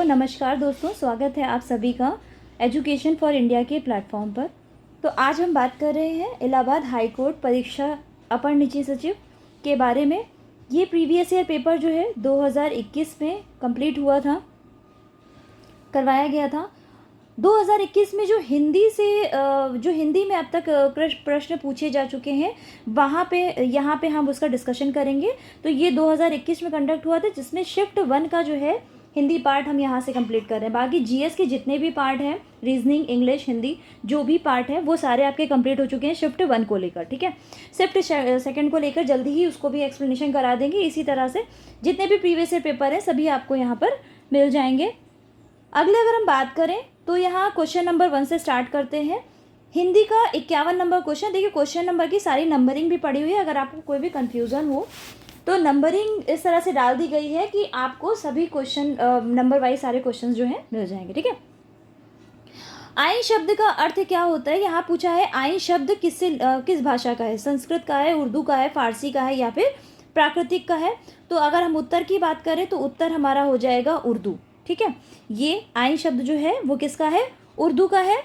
नमस्कार दोस्तों, स्वागत है आप सभी का एजुकेशन फॉर इंडिया के प्लेटफॉर्म पर। तो आज हम बात कर रहे हैं इलाहाबाद हाई कोर्ट परीक्षा अपर निजी सचिव के बारे में। ये प्रीवियस ईयर पेपर जो है 2021 में कंप्लीट हुआ था, करवाया गया था। 2021 में जो हिंदी में अब तक प्रश्न पूछे जा चुके हैं, यहाँ पे हम उसका डिस्कशन करेंगे। तो ये 2021 में कंडक्ट हुआ था, जिसमें शिफ्ट 1 का जो है हिंदी पार्ट हम यहाँ से कंप्लीट कर रहे हैं। बाकी जीएस के जितने भी पार्ट हैं, रीजनिंग, इंग्लिश, हिंदी, जो भी पार्ट है वो सारे आपके कंप्लीट हो चुके हैं शिफ्ट 1 को लेकर। ठीक है, शिफ्ट 2 को लेकर जल्दी ही उसको भी एक्सप्लेनेशन करा देंगे। इसी तरह से जितने भी प्रीवियस ईयर पेपर हैं सभी आपको यहाँ पर मिल जाएंगे। अगले अगर हम बात करें तो यहाँ क्वेश्चन नंबर 1 से स्टार्ट करते हैं। हिंदी का 51 नंबर क्वेश्चन। देखिए, क्वेश्चन नंबर की सारी नंबरिंग भी पड़ी हुई है। अगर आपको कोई भी कन्फ्यूज़न हो तो नंबरिंग इस तरह से डाल दी गई है कि आपको सभी क्वेश्चन नंबर वाइज सारे क्वेश्चन जो हैं मिल जाएंगे। ठीक है, आइन शब्द का अर्थ क्या होता है, यहाँ पूछा है। आइन शब्द किस भाषा का है? संस्कृत का है, उर्दू का है, फारसी का है या फिर प्राकृतिक का है? तो अगर हम उत्तर की बात करें तो उत्तर हमारा हो जाएगा उर्दू। ठीक है, ये आइन शब्द जो है वो किसका है? उर्दू का है।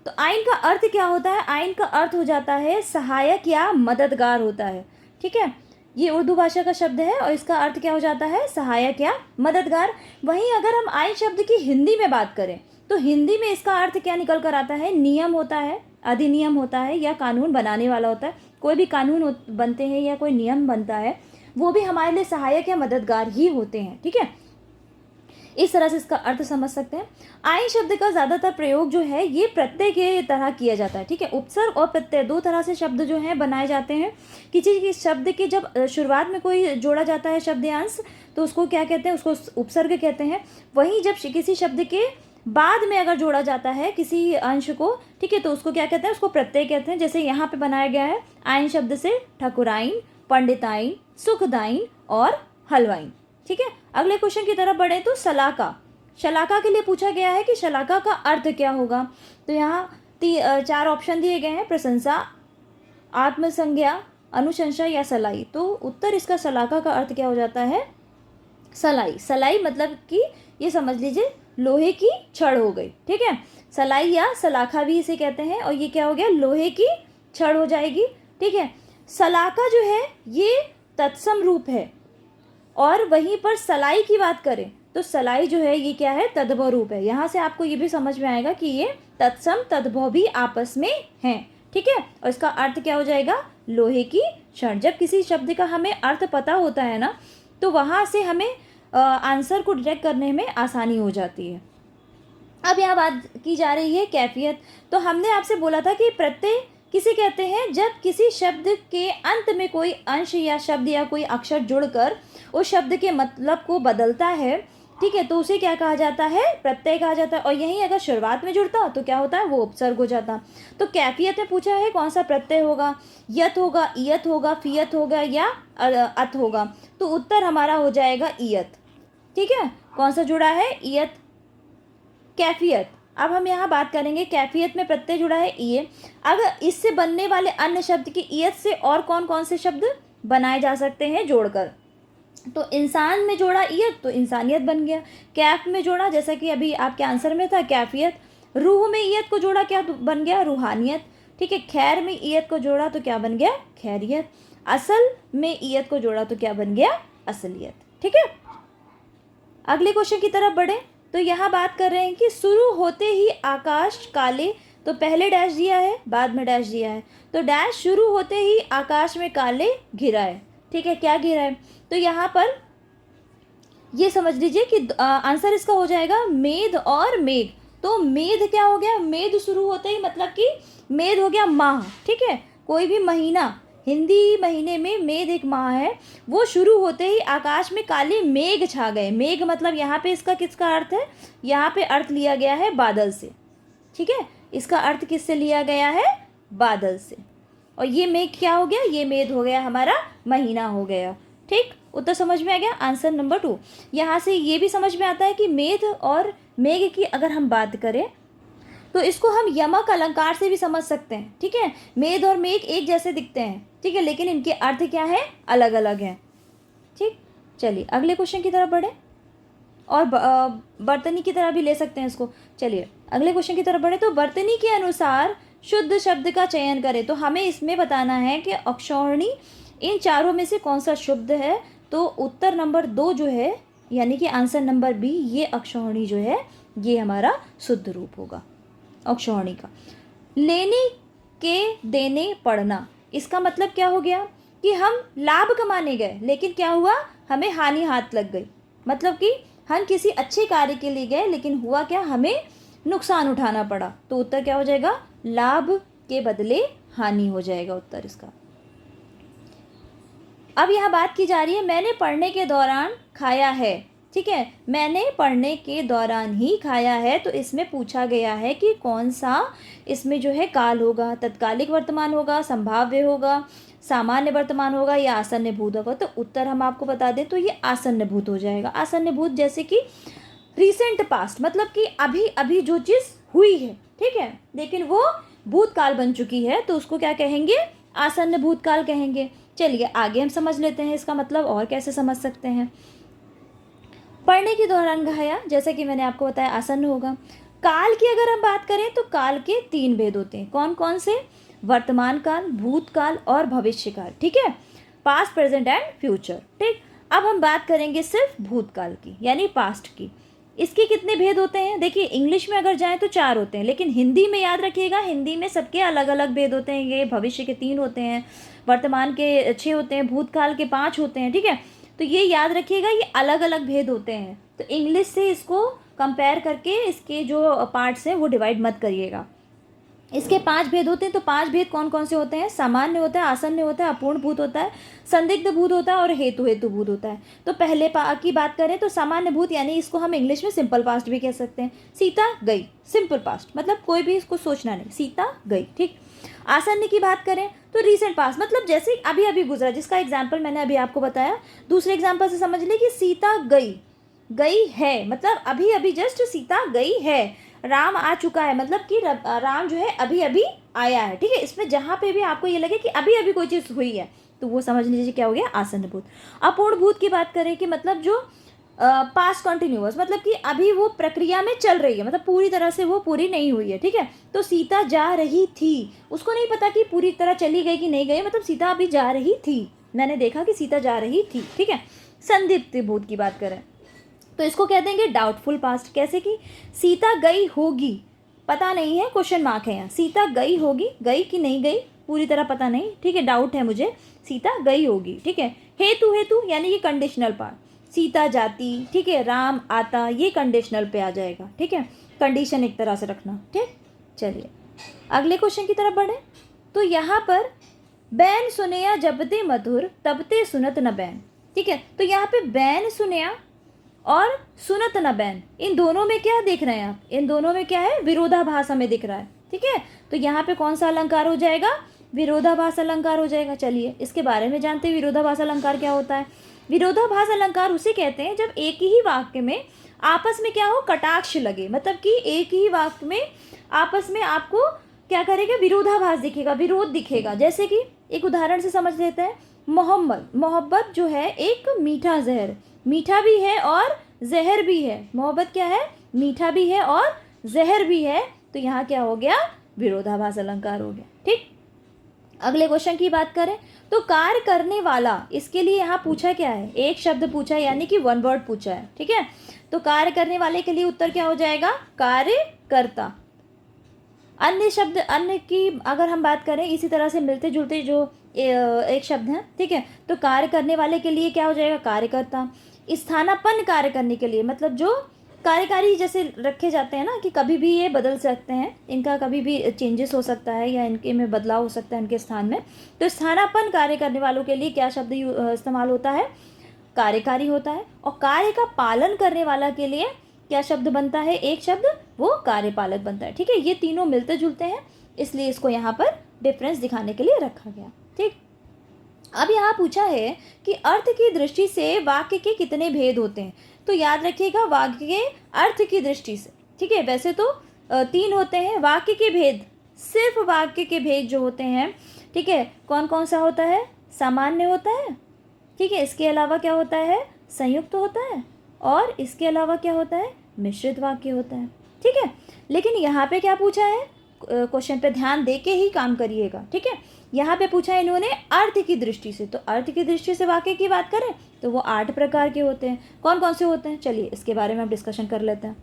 तो आइन का अर्थ क्या होता है? आइन का अर्थ हो जाता है सहायक या मददगार होता है। ठीक है, ये उर्दू भाषा का शब्द है और इसका अर्थ क्या हो जाता है? सहायक या मददगार। वहीं अगर हम आइन शब्द की हिंदी में बात करें तो हिंदी में इसका अर्थ क्या निकल कर आता है? नियम होता है, अधिनियम होता है या कानून बनाने वाला होता है। कोई भी कानून बनते हैं या कोई नियम बनता है वो भी हमारे लिए सहायक या मददगार ही होते हैं। ठीक है, इस तरह से इसका अर्थ समझ सकते हैं। आइन शब्द का ज़्यादातर प्रयोग जो है ये प्रत्यय के तरह किया जाता है। ठीक है, उपसर्ग और प्रत्यय दो तरह से शब्द जो हैं बनाए जाते हैं। किसी शब्द के जब शुरुआत में कोई जोड़ा जाता है शब्दांश तो उसको क्या कहते हैं? उसको उपसर्ग कहते हैं। वहीं जब किसी शब्द के बाद में अगर जोड़ा जाता है किसी अंश को, ठीक है, तो उसको क्या कहते हैं? उसको प्रत्यय कहते हैं। जैसे यहाँ पे बनाया गया है आइन शब्द से ठकुराइन, पंडिताइन, सुखदाइन और हलवाइन। ठीक है, अगले क्वेश्चन की तरफ बढ़े तो शलाका। शलाका के लिए पूछा गया है कि शलाका का अर्थ क्या होगा। तो यहाँ 4 ऑप्शन दिए गए हैं: प्रशंसा, आत्मसंज्ञा, अनुशंसा या सलाई। तो उत्तर इसका शलाका का अर्थ क्या हो जाता है? सलाई। सलाई मतलब कि ये समझ लीजिए लोहे की छड़ हो गई। ठीक है, सलाई या सलाखा भी इसे कहते हैं और ये क्या हो गया? लोहे की छड़ हो जाएगी। ठीक है, सलाका जो है ये तत्सम रूप है और वहीं पर सलाई की बात करें तो सलाई जो है ये क्या है? तद्भव रूप है। यहाँ से आपको ये भी समझ में आएगा कि ये तत्सम तद्भव भी आपस में हैं। ठीक है, और इसका अर्थ क्या हो जाएगा? लोहे की छड़। जब किसी शब्द का हमें अर्थ पता होता है ना तो वहाँ से हमें आंसर को डिटेक्ट करने में आसानी हो जाती है। अब यहाँ बात की जा रही है कैफियत। तो हमने आपसे बोला था कि प्रत्यय किसे कहते हैं? जब किसी शब्द के अंत में कोई अंश या शब्द या कोई अक्षर जुड़कर उस शब्द के मतलब को बदलता है, ठीक है, तो उसे क्या कहा जाता है? प्रत्यय कहा जाता है। और यहीं अगर शुरुआत में जुड़ता तो क्या होता है? वो उपसर्ग हो जाता। तो कैफियत में पूछा है कौन सा प्रत्यय होगा? यत होगा, इयत होगा, फियत होगा या अत होगा? तो उत्तर हमारा हो जाएगा इयत। ठीक है, कौन सा जुड़ा है? इयत। कैफियत। अब हम यहाँ बात करेंगे कैफियत में प्रत्यय जुड़ा है इये। अगर इससे बनने वाले अन्य शब्द की इयत से और कौन कौन से शब्द बनाए जा सकते हैं जोड़कर? तो इंसान में जोड़ा इयत तो इंसानियत बन गया। कैफ में जोड़ा, जैसा कि अभी आपके आंसर में था, कैफियत। रूह में इयत को जोड़ा, क्या बन गया? रूहानियत। ठीक है, खैर में इयत को जोड़ा तो क्या बन गया? खैरियत। असल में इयत को जोड़ा तो क्या बन गया? असलियत। ठीक है, अगले क्वेश्चन की तरफ बढ़े तो यहाँ बात कर रहे हैं कि शुरू होते ही आकाश काले। तो पहले डैश दिया है, बाद में डैश दिया है। तो डैश शुरू होते ही आकाश में काले घिरा है। ठीक है, क्या घिरा है? तो यहाँ पर ये समझ लीजिए कि आंसर इसका हो जाएगा मेघ और मेघ। तो मेघ क्या हो गया? मेघ शुरू होते ही मतलब कि मेघ हो गया माह। ठीक है, कोई भी महीना, हिंदी महीने में मेघ एक माह है, वो शुरू होते ही आकाश में काले मेघ छा गए। मेघ मतलब यहाँ पे इसका किसका अर्थ है? यहाँ पे अर्थ लिया गया है बादल से। ठीक है, इसका अर्थ किससे लिया गया है? बादल से। और ये मेघ क्या हो गया? ये मेघ हो गया हमारा महीना हो गया। ठीक, उत्तर समझ में आ गया। Answer number 2। यहाँ से ये भी समझ में आता है कि मेघ और मेघ की अगर हम बात करें तो इसको हम यमक अलंकार से भी समझ सकते हैं। ठीक है, मेघ और मेघ एक जैसे दिखते हैं, ठीक है, लेकिन इनके अर्थ क्या है? अलग अलग हैं। ठीक, चलिए अगले क्वेश्चन की तरफ बढ़े। और बर्तनी की तरह भी ले सकते हैं इसको। चलिए अगले क्वेश्चन की तरफ बढ़े। तो बर्तनी के अनुसार शुद्ध शब्द का चयन करें। तो हमें इसमें बताना है कि अक्षौहिणी इन चारों में से कौन सा शुद्ध है। तो उत्तर नंबर 2 जो है, यानी कि आंसर नंबर बी, ये अक्षौहिणी जो है ये हमारा शुद्ध रूप होगा अक्षौहिणी का। लेने के देने पड़ना, इसका मतलब क्या हो गया कि हम लाभ कमाने गए लेकिन क्या हुआ, हमें हानि हाथ लग गई। मतलब कि हम किसी अच्छे कार्य के लिए गए लेकिन हुआ क्या, हमें नुकसान उठाना पड़ा। तो उत्तर क्या हो जाएगा, लाभ के बदले हानि हो जाएगा उत्तर इसका। अब यहाँ बात की जा रही है मैंने पढ़ने के दौरान खाया है। ठीक है, मैंने पढ़ने के दौरान ही खाया है। तो इसमें पूछा गया है कि कौन सा इसमें जो है काल होगा, तत्कालिक वर्तमान होगा, संभाव्य होगा, सामान्य वर्तमान होगा या आसन्न भूत होगा। तो उत्तर हम आपको बता दें तो ये आसन्न भूत हो जाएगा। आसन्न भूत जैसे कि रिसेंट पास्ट, मतलब कि अभी अभी जो चीज़ हुई है, ठीक है, लेकिन वो भूतकाल बन चुकी है, तो उसको क्या कहेंगे, आसन्न भूतकाल कहेंगे। चलिए आगे हम समझ लेते हैं इसका मतलब और कैसे समझ सकते हैं। पढ़ने के दौरान खाया, जैसे कि मैंने आपको बताया आसन्न होगा। काल की अगर हम बात करें तो काल के 3 भेद होते हैं। कौन कौन से, वर्तमान काल, भूतकाल और भविष्य काल। ठीक है, पास्ट, प्रेजेंट एंड फ्यूचर। ठीक, अब हम बात करेंगे सिर्फ भूतकाल की यानी पास्ट की। इसके कितने भेद होते हैं, देखिए इंग्लिश में अगर जाएं तो 4 होते हैं, लेकिन हिंदी में याद रखिएगा, हिंदी में सबके अलग अलग भेद होते हैं। ये भविष्य के 3 होते हैं, वर्तमान के 6 होते हैं, भूतकाल के 5 होते हैं। ठीक है, तो ये याद रखिएगा, ये अलग अलग भेद होते हैं। तो इंग्लिश से इसको कंपेयर करके इसके जो पार्ट्स हैं वो डिवाइड मत करिएगा। इसके 5 भेद होते हैं। तो 5 भेद कौन कौन से होते हैं, सामान्य होता है, आसन्न होता है, अपूर्ण भूत होता है, संदिग्ध भूत होता है और हेतु भूत होता है। तो पहले की बात करें तो सामान्य भूत, यानी इसको हम इंग्लिश में सिंपल पास्ट भी कह सकते हैं। सीता गई, सिंपल पास्ट, मतलब कोई भी इसको सोचना नहीं, सीता गई। ठीक, आसन्न की बात करें तो रीसेंट पास्ट, मतलब जैसे अभी अभी गुजरा, जिसका एग्जाम्पल मैंने अभी आपको बताया। दूसरे एग्जाम्पल से समझ लें कि सीता गई, गई है मतलब अभी अभी जस्ट सीता गई है। राम आ चुका है, मतलब कि राम जो है अभी अभी आया है। ठीक है, इसमें जहाँ पे भी आपको ये लगे कि अभी अभी कोई चीज़ हुई है तो वो समझ लीजिए क्या हो गया, आसन्न भूत। अपूर्ण भूत की बात करें कि मतलब जो पास्ट कॉन्टिन्यूअस, मतलब कि अभी वो प्रक्रिया में चल रही है, मतलब पूरी तरह से वो पूरी नहीं हुई है। ठीक है, तो सीता जा रही थी, उसको नहीं पता कि पूरी तरह चली गई कि नहीं गई, मतलब सीता अभी जा रही थी, मैंने देखा कि सीता जा रही थी। ठीक है, संदिग्ध भूत की बात करें तो इसको कह देंगे डाउटफुल पास्ट। कैसे कि सीता गई होगी, पता नहीं है, क्वेश्चन मार्क है यहाँ, सीता गई होगी, गई कि नहीं गई पूरी तरह पता नहीं। ठीक है, डाउट है मुझे, सीता गई होगी। ठीक है, हेतु यानी कि कंडीशनल पार्ट, सीता जाती, ठीक है, राम आता, ये कंडीशनल पे आ जाएगा। ठीक है, कंडीशन एक तरह से रखना। ठीक, चलिए अगले क्वेश्चन की तरफ बढ़े। तो यहाँ पर बैन सुनया जबते मधुर तबते सुनत न बैन। ठीक है, तो यहाँ पे बैन सुनया और सुनत न बैन, इन दोनों में क्या देख रहे हैं आप, इन दोनों में क्या है, विरोधाभास हमें दिख रहा है। ठीक है, तो यहाँ पे कौन सा अलंकार हो जाएगा, विरोधाभास अलंकार हो जाएगा। चलिए इसके बारे में जानते हैं, विरोधाभास अलंकार क्या होता है। विरोधाभास अलंकार उसे कहते हैं जब एक ही वाक्य में आपस में क्या हो, कटाक्ष लगे, मतलब कि एक ही वाक्य में आपस में आपको क्या करेगा, विरोधाभास दिखेगा, विरोध दिखेगा। जैसे कि एक उदाहरण से समझ लेते हैं, मोहब्बत जो है एक मीठा जहर, मीठा भी है और जहर भी है। मोहब्बत क्या है, मीठा भी है और जहर भी है। तो यहाँ क्या हो गया, विरोधाभास अलंकार हो गया। ठीक, अगले क्वेश्चन की बात करें तो कार्य करने वाला, इसके लिए यहाँ पूछा क्या है, एक शब्द पूछा है, यानी कि 1 वर्ड पूछा है। ठीक है, तो कार्य करने वाले के लिए उत्तर क्या हो जाएगा, कार्यकर्ता। अन्य शब्द, अन्य की अगर हम बात करें इसी तरह से मिलते जुलते जो एक शब्द है। ठीक है, तो कार्य करने वाले के लिए क्या हो जाएगा, कार्यकर्ता। स्थानापन्न कार्य करने के लिए, मतलब जो कार्यकारी जैसे रखे जाते हैं ना, कि कभी भी ये बदल सकते हैं, इनका कभी भी चेंजेस हो सकता है या इनके में बदलाव हो सकता है इनके स्थान में। तो स्थानापन्न कार्य करने वालों के लिए क्या शब्द इस्तेमाल होता है, कार्यकारी होता है। और कार्य का पालन करने वाला के लिए क्या शब्द बनता है, एक शब्द, वो कार्यपालक बनता है। ठीक है, ये तीनों मिलते जुलते हैं, इसलिए इसको यहाँ पर डिफरेंस दिखाने के लिए रखा गया। ठीक, अब यहाँ पूछा है कि अर्थ की दृष्टि से वाक्य के कितने भेद होते हैं। तो याद रखिएगा, वाक्य के अर्थ की दृष्टि से, ठीक है, वैसे तो 3 होते हैं वाक्य के भेद, सिर्फ वाक्य के भेद जो होते हैं। ठीक है, कौन कौन सा होता है, सामान्य होता है, ठीक है, इसके अलावा क्या होता है, संयुक्त होता है और इसके अलावा क्या होता है, मिश्रित वाक्य होता है। ठीक है, लेकिन यहाँ पे क्या पूछा है, क्वेश्चन पे ध्यान दे के ही काम करिएगा। ठीक है, यहाँ पे पूछा है इन्होंने अर्थ की दृष्टि से, तो अर्थ की दृष्टि से वाक्य की बात करें तो वो 8 प्रकार के होते हैं। कौन कौन से होते हैं, चलिए इसके बारे में हम डिस्कशन कर लेते हैं।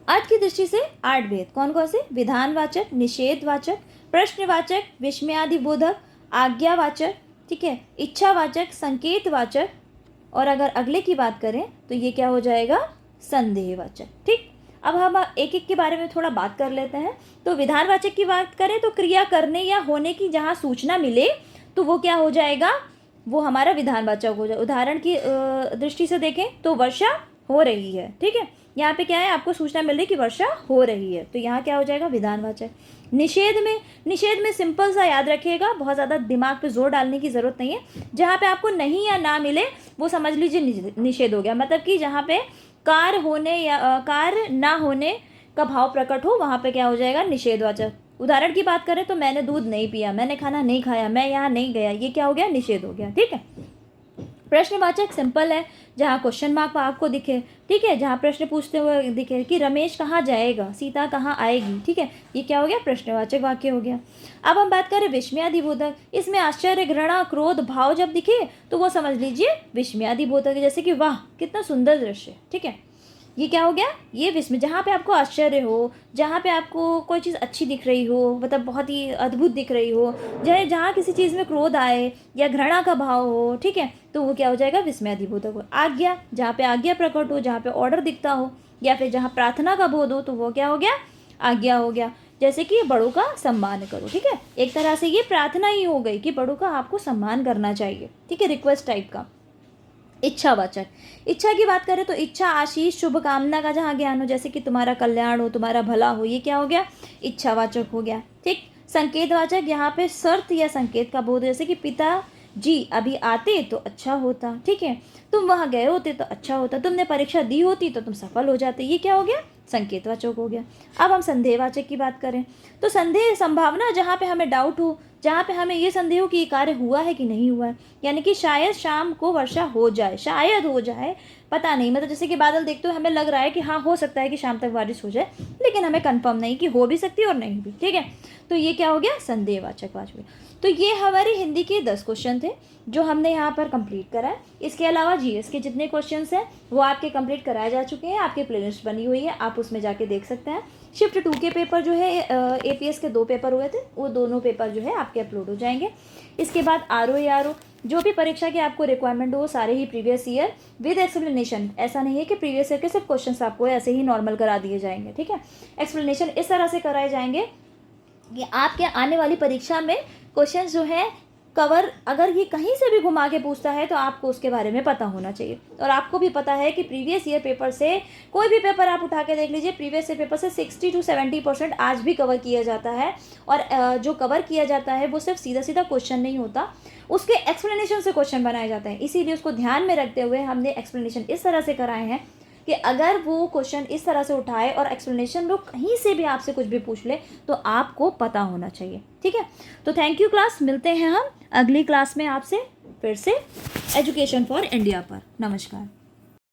अर्थ की दृष्टि से 8 भेद कौन कौन से, विधानवाचक, निषेधवाचक, प्रश्नवाचक, विस्मयादिबोधक, आज्ञावाचक, ठीक है, इच्छावाचक, संकेतवाचक, और अगर अगले की बात करें तो ये क्या हो जाएगा, संदेहवाचक। ठीक, अब हम एक एक के बारे में थोड़ा बात कर लेते हैं। तो विधानवाचक की बात करें तो क्रिया करने या होने की जहाँ सूचना मिले तो वो क्या हो जाएगा, वो हमारा विधानवाचक हो जाए। उदाहरण की दृष्टि से देखें तो वर्षा हो रही है। ठीक है, यहाँ पे क्या है, आपको सूचना मिल रही कि वर्षा हो रही है, तो यहाँ क्या हो जाएगा, विधानवाचक। निषेध में सिंपल सा याद रखिएगा, बहुत ज़्यादा दिमाग पे जोर डालने की ज़रूरत नहीं है। जहाँ पे आपको नहीं या ना मिले वो समझ लीजिए निषेध हो गया, मतलब कि जहाँ पे कार्य होने या कार्य ना होने का भाव प्रकट हो वहाँ पे क्या हो जाएगा, निषेधवाचक। उदाहरण की बात करें तो मैंने दूध नहीं पिया, मैंने खाना नहीं खाया, मैं यहाँ नहीं गया, ये क्या हो गया, निषेध हो गया। ठीक है, प्रश्नवाचक सिंपल है, जहाँ क्वेश्चन मार्क आपको दिखे। ठीक है, जहाँ प्रश्न पूछते हुए दिखे कि रमेश कहाँ जाएगा, सीता कहाँ आएगी। ठीक है, ये क्या हो गया, प्रश्नवाचक वाक्य हो गया। अब हम बात करें विस्मयादिबोधक, इसमें आश्चर्य, घृणा, क्रोध भाव जब दिखे तो वो समझ लीजिए विस्मयादिबोधक, जैसे कि वाह कितना सुंदर दृश्य। ठीक है, ये क्या हो गया, ये विस्मय, जहाँ पे आपको आश्चर्य हो, जहाँ पे आपको कोई चीज़ अच्छी दिख रही हो, मतलब बहुत ही अद्भुत दिख रही हो, जहाँ किसी चीज़ में क्रोध आए या घृणा का भाव हो। ठीक है, तो वो क्या हो जाएगा, विस्मयादिबोधक हो। आज्ञा, जहाँ पे आज्ञा प्रकट हो, जहाँ पे ऑर्डर दिखता हो, या फिर जहाँ प्रार्थना का बोध हो तो वो क्या हो गया, आज्ञा हो गया। जैसे कि बड़ों का सम्मान करो। ठीक है, एक तरह से ये प्रार्थना ही हो गई कि बड़ों का आपको सम्मान करना चाहिए। ठीक है, रिक्वेस्ट टाइप का। इच्छावाचक, इच्छा की बात करें तो इच्छा, आशीष, शुभकामना का जहाँ ज्ञान हो, जैसे कि तुम्हारा कल्याण हो, तुम्हारा भला हो, ये क्या हो गया, इच्छावाचक हो गया। ठीक, संकेतवाचक, यहाँ पे शर्त या संकेत का बोध, जैसे कि पिता जी अभी आते तो अच्छा होता। ठीक है, तुम वहाँ गए होते तो अच्छा होता, तुमने परीक्षा दी होती तो तुम सफल हो जाते, ये क्या हो गया, संकेतवाचक हो गया। अब हम संदेहवाचक की बात करें तो संदेह, संभावना, जहाँ पे हमें डाउट हो, जहाँ पे हमें ये संदेह हो कि ये कार्य हुआ है कि नहीं हुआ है, यानी कि शायद शाम को वर्षा हो जाए, शायद हो जाए, पता नहीं, मतलब जैसे कि बादल देखते हुए हमें लग रहा है कि हाँ हो सकता है कि शाम तक बारिश हो जाए, लेकिन हमें कंफर्म नहीं कि हो भी सकती है और नहीं भी। ठीक है, तो ये क्या हो गया, संदेहवाचक वाचक। तो ये हमारी हिंदी के 10 क्वेश्चन थे जो हमने यहाँ पर कंप्लीट करा है। इसके अलावा जीएस के जितने क्वेश्चंस हैं वो आपके कंप्लीट कराए जा चुके हैं, आपकी प्लेलिस्ट बनी हुई है, आप उसमें जाके देख सकते हैं। शिफ्ट 2 के पेपर जो है, एपीएस के 2 पेपर हुए थे, वो दोनों पेपर जो है आपके अपलोड हो जाएंगे। इसके बाद आरओ ARO जो भी परीक्षा की आपको रिक्वायरमेंट हो, सारे ही प्रीवियस ईयर विद एक्सप्लेनेशन। ऐसा नहीं है कि प्रीवियस ईयर के सिर्फ क्वेश्चन आपको ऐसे ही नॉर्मल करा दिए जाएंगे। ठीक है, एक्सप्लेनेशन इस तरह से कराए जाएंगे कि आपके आने वाली परीक्षा में क्वेश्चन जो है कवर, अगर ये कहीं से भी घुमा के पूछता है तो आपको उसके बारे में पता होना चाहिए। और आपको भी पता है कि प्रीवियस ईयर पेपर से, कोई भी पेपर आप उठा के देख लीजिए, प्रीवियस ईयर पेपर से 60 to 70% आज भी कवर किया जाता है। और जो कवर किया जाता है वो सिर्फ सीधा सीधा क्वेश्चन नहीं होता, उसके एक्सप्लेनेशन से क्वेश्चन बनाए जाते हैं। इसीलिए उसको ध्यान में रखते हुए हमने एक्सप्लेनेशन इस तरह से कराए हैं कि अगर वो क्वेश्चन इस तरह से उठाए और एक्सप्लेनेशन वो कहीं से भी आपसे कुछ भी पूछ ले तो आपको पता होना चाहिए। ठीक है, तो थैंक यू क्लास, मिलते हैं हम अगली क्लास में आपसे फिर से एजुकेशन फॉर इंडिया पर। नमस्कार।